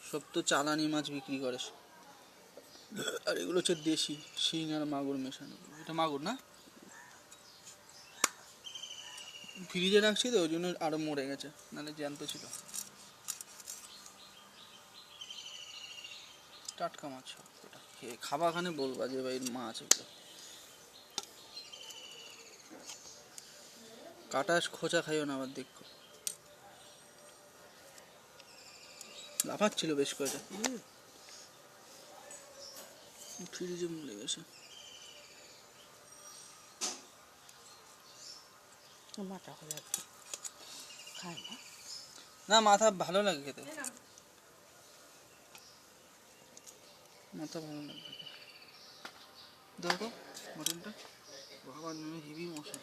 সব তো চালানি মাছ বিক্রি করে, আর এগুলো হচ্ছে দেশি শিং আর মাগুর মেশানো। এটা মাগুর না, ফ্রিজে রাখছি তো ওই জন্য আরো মরে গেছে, নাহলে জ্যান্ত ছিল। টাটকা মাছ, এটা খেয়ে খাবাখানে বলবা যে ভাই মাছ এগুলো। কাটা খোঁচা খাইও না আবার, দেখো লাফাচ্ছিল বেশ কয়েকটা, ফ্রিজে মরে গেছে। মাথা খোলা খায় না, না মাথা ভালো লাগে খেতে, মাথা ভালো লাগে। দাও তো মটনটা, বাবা হেভি মশলা।